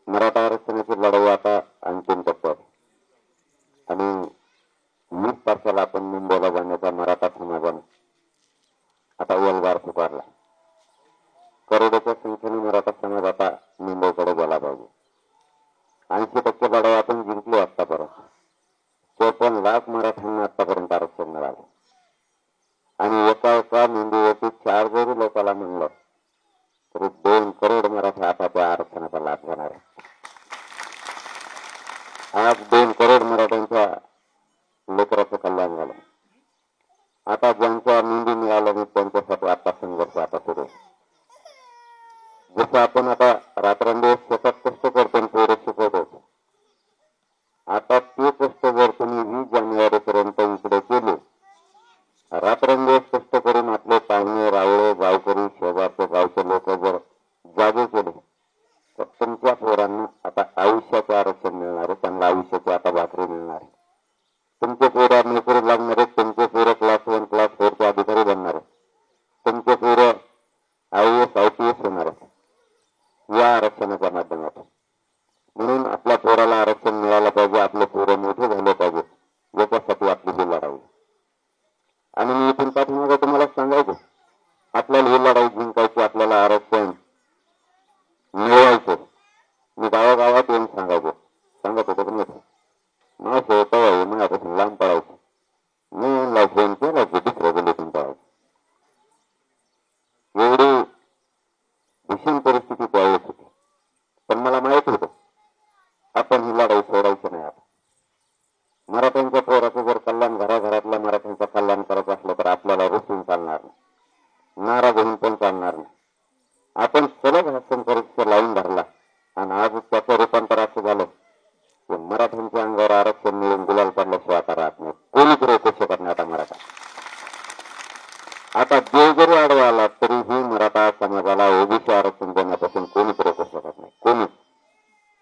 मराठा आरक्षणाची लढाई आता अंतिम टप्प्यात आणि 20 तारखेला आपण मुंबईला जाण्याचा मराठा समाजाने आता एल्गार पुकारला. करोडोच्या संख्येने मराठा समाज आता मुंबईकडे गेला पाहिजे. 80% लढाई आपण जिंकली आतापर्यंत. 54 लाख मराठ्यांना आतापर्यंत आरक्षण मिळालं आणि एका नोंदीवरती 4 जरी लोकांना म्हणलं तरी 2 करोड मराठी आता त्या आरक्षणाचा लाभ घेणार आहे. आज 2 करोड मराठ्यांच्या लेकराचं कल्याण झालं. आता ज्यांच्या नोंदी मिळाल्या नाही त्यांच्यासाठी आता संघर्ष आता सुरू आहे. जसं आपण आता रात्रंदिवस शेतात कष्ट करतो आणि पोरं शिकवतो, आता ते कष्ट जर तुम्ही 20 जानेवारी पर्यंत इकडे केले, रात्रंदिवस कष्ट करून आपले पाहुणे रावळे गावकरी शेजारचे गावचे लोक जर जागे केले तर तुमच्या पोरांना आता आयुष्याचे आरक्षण मिळणार आहे. त्यांना आयुष्याची आता भाकरी मिळणार आहे. तुमचे पोरं नोकरी लागणार आहेत. तुमचे पोरं क्लास 1 क्लास 4 चे अधिकारी बनणार आहेत. तुमचे पोरं IAS IPS होणार आहेत या आरक्षणाच्या माध्यमातून. म्हणून आपल्या पोराला आरक्षण मिळालं पाहिजे. आपले पोरं मोठे झाले पाहिजे याच्यासाठी आपली ही लढाई. आणि मी इथून पाठीमागे तुम्हाला सांगायचं, आपल्याला ही लढाई जिंकायची, आपल्याला आरक्षण मिळवायचं. मी गावागावात येऊन सांगत होतो पण मला शेवटा माझ्यापासून लांब पडायचं. मी म्हणला फोन केला की दुसऱ्या गल्लीतून पडायचं. एवढी भीषण परिस्थिती त्यावेळेस होती. पण मला माहित होतं आपण ही लढाई सोडायची नाही. आता मराठ्यांच्या पोराचं जर कल्याण, घराघरातल्या मराठ्यांचं कल्याण करायचं असलं तर आपल्याला रुसून चालणार नाही, नाराज होऊन पण चालणार नाही. आपण सलग हा संघर्ष लावून धरला आणि आज त्याचं रूपांतर असं झालं की मराठ्यांच्या अंगावर आरक्षण मिळून गुलाल पडल्याशिवाय आता राहत नाही. कोणीच रोखू शकत नाही आता मराठा. आता देव जरी आडवा आला तरीही मराठा समाजाला ओबीसी आरक्षण देण्यापासून कोणीच रोखू शकत नाही, कोणीच.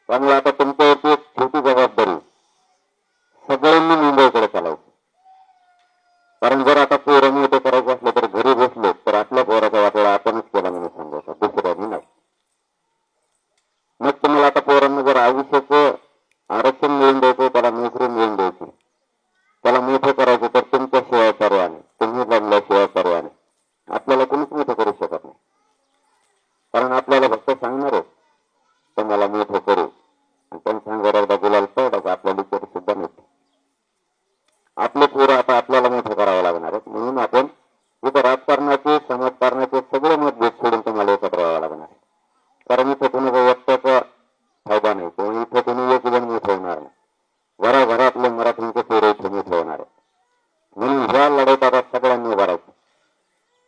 त्यामुळे आता तुमच्यावरती एक छोटी जबाबदारी, सगळ्यांनी मुंबईकडे चालायचं. कारण जर आता पोरं मोठे करायचे असले तर घरी बसले तर आपल्या पोराचा वाटोळा आपणच केला म्हणून सांगायचा, दुसऱ्यांनी नाही. मग तुम्हाला आता पोरांना जर आयुष्याचं आरक्षण मिळून द्यायचं, त्याला नोकरी मिळून द्यायची, त्याला मोठं करायचं तर तुमच्याशिवाय पर्यायाने, तुम्ही लढल्याशिवाय पर्यायाने आपल्याला कोणीच मोठं करू शकत नाही. कारण आपल्याला फक्त सांगणार आहे तुम्हाला मोठं करू आणि त्यांनी सांगायला एकदा गुलाल पडायचं आपल्याला तरी सुद्धा नसते. आपले पोरं आता आपल्याला मोठं करावं लागणार आहे. म्हणून आपण इथं राजकारणाचे, समाजकारणाचे सगळे मतभेद सोडून तुम्हाला एकत्र यावं लागणार आहे. कारण इथं कोणाचा व्यक्ताचा फायदा नाही किंवा इथं कोणी एक जण मोठं होणार नाही. घराघरातले मराठींचे पोरं इथे मोठे होणार आहे. म्हणून ह्या लढाईत आता सगळ्यांनी उभा राहायचं.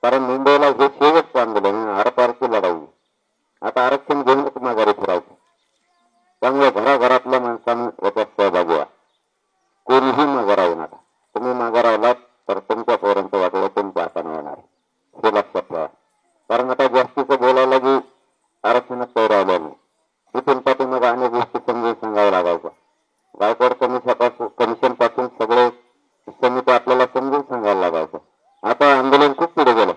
कारण मुंबईला हे शेवटचं आंदोलन, आरपारची लढाई. आता आरक्षण घेऊनच माघारी फिरायचं. त्यामुळे घराघरातल्या माणसांनी याच्यात सहभागी व्हा. कोणीही मागे राहू नका. तुम्ही मागे राहिलात तर तुमच्या पोरांचं वाटलं तुमच्या हाताने होणार, हे लक्षात ठेवा. कारण आता जास्तीचं बोलायला जी आरक्षणात काही राहिलं नाही. इथून पाठीमाग अनेक गोष्टी समजून सांगावं लागायचं. गायकवाड कमिशन पासून सगळे समिती आपल्याला समजून सांगायला लागायचं. आता आंदोलन खूप पुढे गेलं.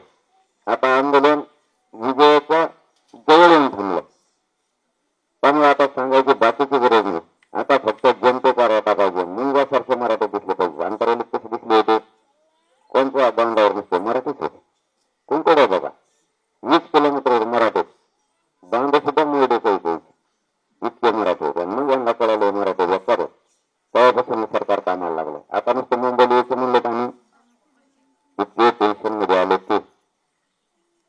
आता आंदोलन विजयाच्या जवळ येऊन थांबलं. त्यामुळे आता सांगायची बाकीची गरज नाही. आता फक्त जनतेचा राहता पाहिजे. मुंगासारखे मराठी दिसले पाहिजे. अंतरावलीत कसे दिसले होते? कोणत्या बांधावर नसते, मराठीच होते. कोणकडे बघा 20 किलोमीटर मराठी बांध सुद्धा मोडे इतके मराठी होते. मग यांना कळाले मराठी बेकार. तेव्हापासून सरकार कामाला लागलं. आता नुसतं मुंबईला यायचं म्हणलं आणि इतके टेन्शन मध्ये आले ते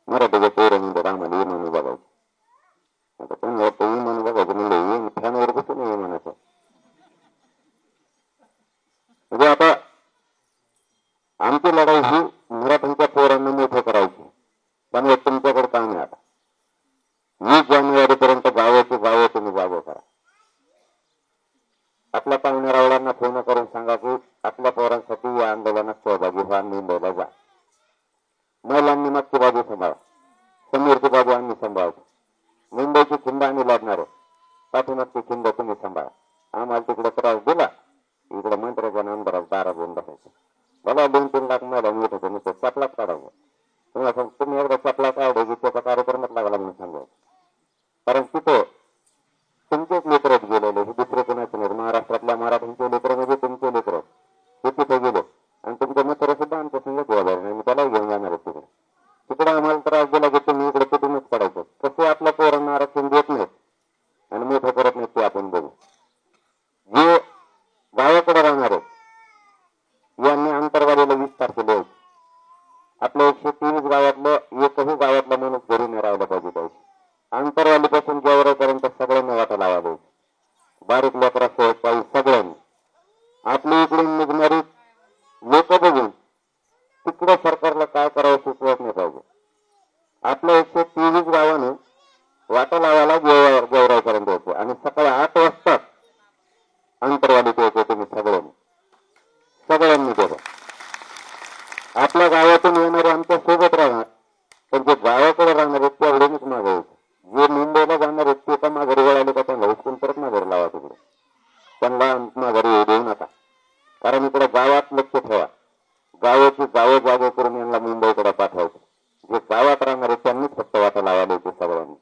मराठीच्या पोरं म्हणजे आम्हाला ये म्हणून बघायचं. आता कोण वाटतं ये म्हणून बघायचं म्हणलं फॅनवर बसून ये म्हणायचं. म्हणजे आता आमची लढाई ही मराठ्यांच्या पोरांना मोठं करायची. त्यामुळे तुमच्याकडे काम आहे. आता 20 जानेवारी पर्यंत गावं तुम्ही जागो करा. आपल्या पाहुण्या रावळांना फोन करून सांगा की आपल्या पोरांसाठी या आंदोलनात सहभागी व्हा, मुंबईला जा. महिलांनी मागची बाजू सांभाळा, समोरची बाजू आम्ही सांभाळतो. मुंबईची खिंड आम्ही लढणार आहे, पाठीमागची खिंड तुम्ही सांभाळा. आम्हाला तिकडे त्रास दिला, इकडे मंत्र्याच्या नामदारात दारा बंद बसायचं. मला 2-3 लाख महिला मिळत होते, नुसतं चपलाच काढावं. तुम्ही एकदा चपला काढायची त्याचा कार्यक्रमात लागला म्हणून सांगायचं. कारण तिथं तुमचेच बारीक लेकरासह काही सगळ्यांनी आपली इकडून निघणारी लोक बघून तिकडे सरकारला काय करावं सुचवत नाही पाहिजे. आपल्या 123 गावानं वाटा लावायला गेवराईपर्यंत यायचे आणि सकाळी 8 वाजता अंतरवालीत यायचे. तुम्ही सगळ्यांनी केलं. आपल्या गावातून येणारे आमच्या सोबत राहणार, पण जे गावाकडे राहणार आहेत तेवढेच मागे यायचे. जे मुंबईला जाणार आहेत ते का माघारी वळाले का त्यांना उचकून परत माघारी लावा. तिकडे त्यांना माघारी येऊ देऊ नका. कारण इकडे गावात लक्ष ठेवा. गावाची गावं जागे करून यांना मुंबईकडे पाठवायचं. जे गावात राहणार आहेत त्यांनीच फक्त वाटा लावायला येते सगळ्यांनी.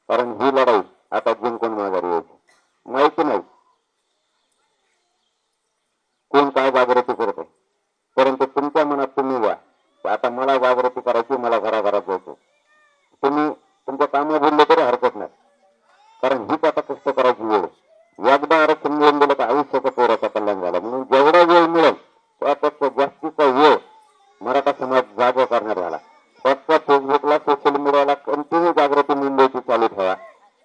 कारण ही लढाई आता जिंकून माघारी यायची माहिती नाही कोण काय जागृती करत आहे. परंतु तुमच्या मनात तुम्ही घ्या आता मला जागृती करायची, मला घराघरात जायचं. तुम्ही तुमच्या कामं बोलले तरी हरकत नाही. कारण हीच आता कष्ट करायची वेळ. एकदा आरक्षण मिळून गेलं तर आयुष्याचा पोराचा कल्याण झाला. म्हणून जेवढा वेळ मिळेल त्यापेक्षा जास्तीचा वेळ मराठा समाज जागा करण्यात आला. फक्त फेसबुकला सोशल मीडियाला कंटिन्यू जागृती मुंबईची चालू ठेवा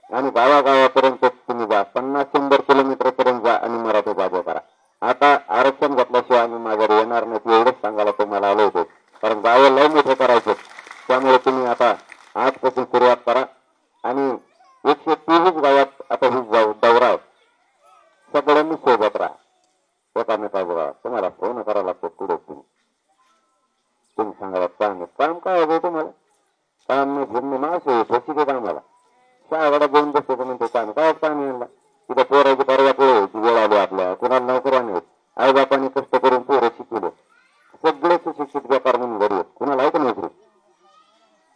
आणि गावागावापर्यंत तुम्ही जा. 50-100 किलोमीटर पर्यंत जा आणि मराठी जागा करा. आता आरक्षण घेतल्याशिवाय आम्ही माघारी येणार नाही एवढंच सांगायला तुम्हाला आलो होतो. कारण गावं लय मोठे करायचे. त्यामुळे तुम्ही आता आजपासून सुरुवात करा आणि 123 गावात आता ही दौरा आहे. सगळ्यांनी सोबत राहा. एकामेकाबरोबर तुम्हाला फोन करायला लागतो. पुढे तुम्ही सांगायला काम काय हवं तुम्हाला. काम नाही फिरणे मास होती कामाला शाळाकडे घेऊन बसतो म्हणते काम काय काम आणला. तिथे पोराची परवा पोळायची वेळ आली. आपल्या कुणाला नोकऱ्या नाहीत. आईबापाने कष्ट करून पोरं शिकवलं. सगळे सुशिक्षित व्यापार म्हणून घरी आहेत. कुणाला आहे का नोकरी.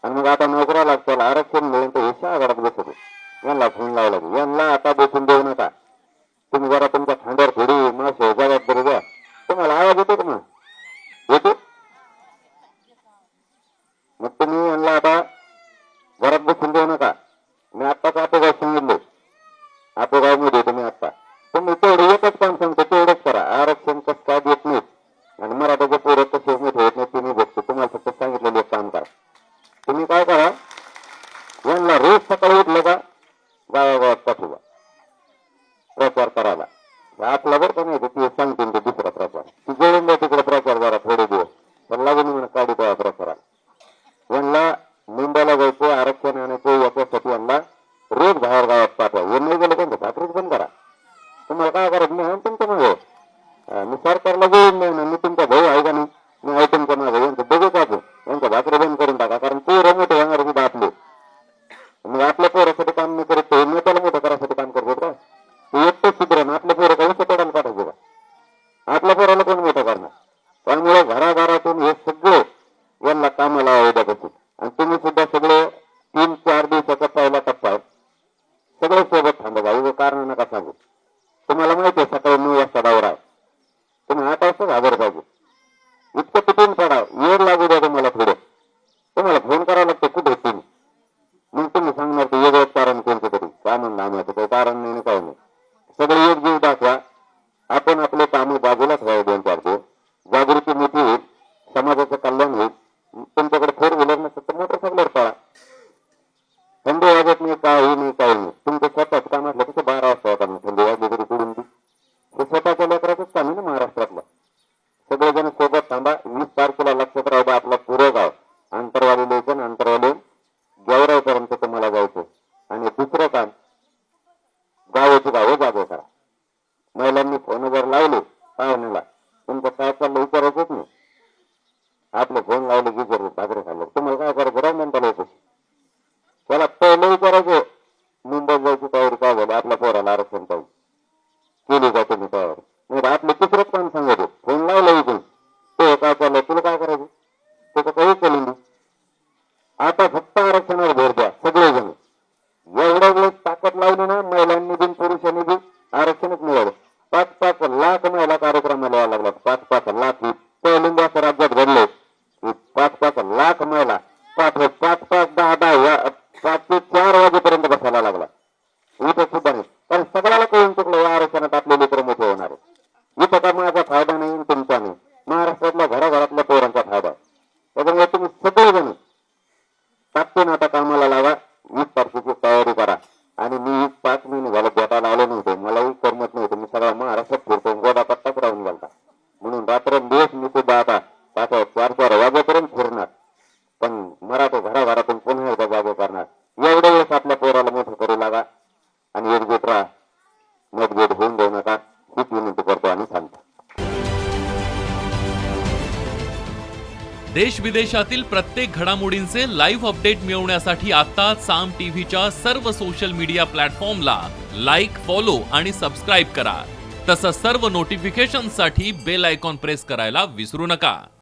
आणि मग आता नोकऱ्या लागतात. आरक्षण मिळून तर हे शाळाकडे बसतो. यांना फोन लावला यांना आता बसून देऊ नका. तुम्ही जरा तुमच्या खांद्यावर थोडी मास जबाबदारी द्या. तुम्हाला आवाज येतो का मग येतो. मग तुम्ही यांना आता घरात बसून देऊ नका. मी आत्ताच आपोगाव सांगितलं. आपोगाव मध्ये तुम्ही आत्ता तुम्ही तेवढं एकच काम सांगतो तेवढंच करा. आरक्षण कसं काय देत नाहीत आणि मराठाचे पोरं कसे मोठे होत नाही तुम्ही बघतो. तुम्हाला फक्त सांगितलेलं एक काम करा. तुम्ही काय करा यांना रोज सकाळी उठलं का गावागावात पाठवा प्रचार करायला. आपला बरं का नाही ते सांगते ते दुसरा प्रचार ती जोडून द्या तिकडे प्रचार जरा थोडे दिवस पण लागून म्हणून काढू त्या प्रचाराला. यांना मुंबईला जायचं आरक्षण आणायचं याच्यासाठी यांना रोज बाहेर गावात पाठवा. हे नाही गेलं त्यांचं भाकरीच बंद करा. तुम्हाला काय करत नाही तुमच्या मागे मी सरकारला जोडून नाही ना. मी तुमचा भाऊ आहे का नाही. मी आहे तुमच्या मागे यांचं बघू का यांच्या भाकरी बंद करून टाका. कारण पोरं मोठे होणार सुद्धा आपले. मग आपल्या पोरासाठी काम नाही करत नेत्याला मोठं करायसाठी काम करतो का. ते एकटंच सुधरण आपल्या पोरं का उसं पडायला पाठायचं का. आपल्या पोराला कोण मोठं करणार. त्यामुळे घराघरातून हे सगळे यांना कामाला उद्यापासून. आणि तुम्ही सुद्धा सगळे 3-4 दिवसाचा पहिला टप्पा आहे. सगळे सोबत थांबा जाऊ कारण नका सांगू. तुम्हाला माहिती आहे सकाळी 9 वाजता दौरा आहे. तुम्ही 8 वाजताच हजर पाहिजे. इतकं कुठून पडा येड लागू द्या तुम्हाला. पुढे तुम्हाला फोन करावा लागतो कुठे तुम्ही. मग तुम्ही सांगणार ते वेगळंच कारण कोणतं तरी काय म्हणलं आम्हाला काही कारण नाही काही नाही. सगळे एक जीव दाखवा. आपण आपले कामं बाजूला ठेवावे 2-4 दिवस. जागृती मोठी होईल. समाजाचं कल्याण होईल. तुमच्याकडे 4 व्हीलर नसतं तर मोटरसायकलवर पळा. थंडी वाजत नाही काही नाही काही नाही. तुमचं स्वतःच काम असलं तसं 12 वाजता होता थंडी वाजली तरी सोडून ती हे स्वतःच्या लेकराचंच काम आहे ना महाराष्ट्रातलं. सगळेजण सोबत थांबा. 20 तारखेला लक्षात राहू द्या आपला पुरं गाव अंतरवाली द्यायचं. अंतरवाली गेवराईपर्यंत तुम्हाला जायचं. आणि दुसरं काम गावाची गावं जागे करा. महिलांनी फोन जर लावले पाहुण्याला तुमचं काय चाललं विचारायचंच नाही. आपले फोन लावले की जरूर साजरे खाल्लं तुम्हाला काय करायचं राव म्हणता लोक. त्याला पहिलं विचारायचं मुंबईत जायची तयारी काय झाली. आपल्या पोराला आरक्षण पाहिजे केली का तुम्ही तयारी. नाही आपलं तिसरंच काम सांगायचं. फोन लावलं इथून ते काय चाललंय तुला काय करायचं त्याचं काही चालून दे. आता फक्त आरक्षणावर भर द्या सगळेजण. एवढ्या वेळेस ताकद लावली ना महिलांनी बिन पुरुषांनी बी आरक्षणच मिळालं. 5-5 लाख महिला कार्यक्रमाला यायला लागला. 5-5 लाख ही पहिल्यांदा असं राज्यात घडले की 5-5 लाख महिला 5-5 10-10 5 ते 4 वाजेपर्यंत बसायला लागला. इथं सुद्धा नाही. कारण सगळ्याला कळून चुकलं या आरक्षणात आपले लेकर मोठे होणार आहे. इथं का माझा फायदा नाही तुमचा नाही. महाराष्ट्रातल्या घराघरातल्या पोरांचा फायदा आहे. त्याच्यामुळे तुम्ही सगळेजण तात्पून आता कामाला लावा. 20 तारखेची तयारी करा. आणि मी 5 महिने झालं भेटायला आलो नव्हतो. मलाही कर्म एकत्रित राहा, मतभेद होऊन देऊ नका हीच विनंती करतो आणि सांगतो. देश विदेशातील प्रत्येक घडामोडींचे लाईव्ह अपडेट मिळवण्यासाठी आता साम टीव्हीच्या सर्व सोशल मीडिया प्लॅटफॉर्मला लाईक, फॉलो आणि सबस्क्राईब करा. तसंच सर्व नोटिफिकेशनसाठी बेल आयकॉन प्रेस करायला विसरू नका.